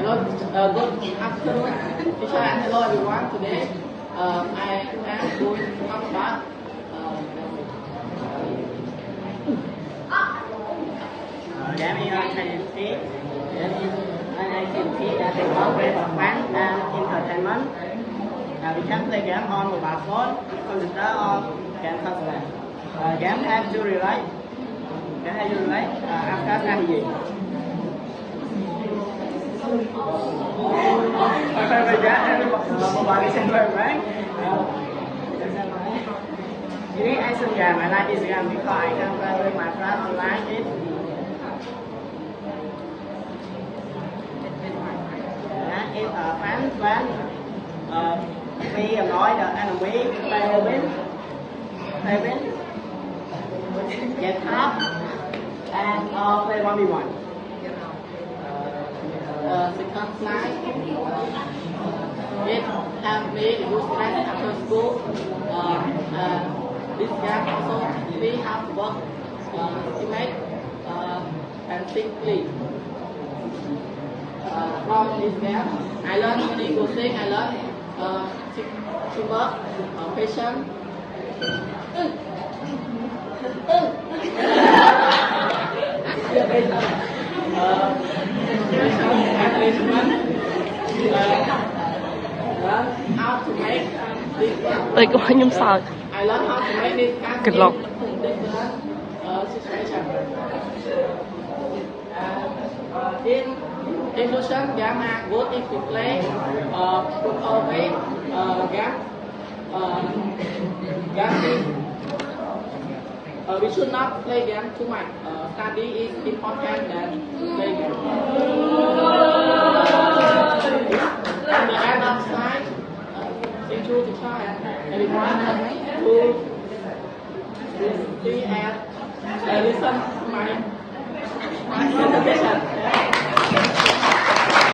Good afternoon, teacher, and hello everyone. Today, I am going to talk about Dạ mình thầy phí anh xin phí đã thầy có về học quán entertainment. We can play game on mobile phone, computer, or game tablet. Game have to relate. Game have to relate. After cái gì? Mobile is in right? Today I show you my life is game because I can play with my friend online. If a friend we avoid the enemy play win get up and play 1v1. second slide. It have made good friends after school. This game also we have to work teammate and simply. From this game, I learned many good things. I learned teamwork, patience. How to make this. Đây có nhung sao? I learned how to make this Cực lộc. Situation. In illusion, game are good if you play put away game. We should not play game too much. Study is important than play game. At the end of slide, thank you teacher and everyone who see and listen to my presentation.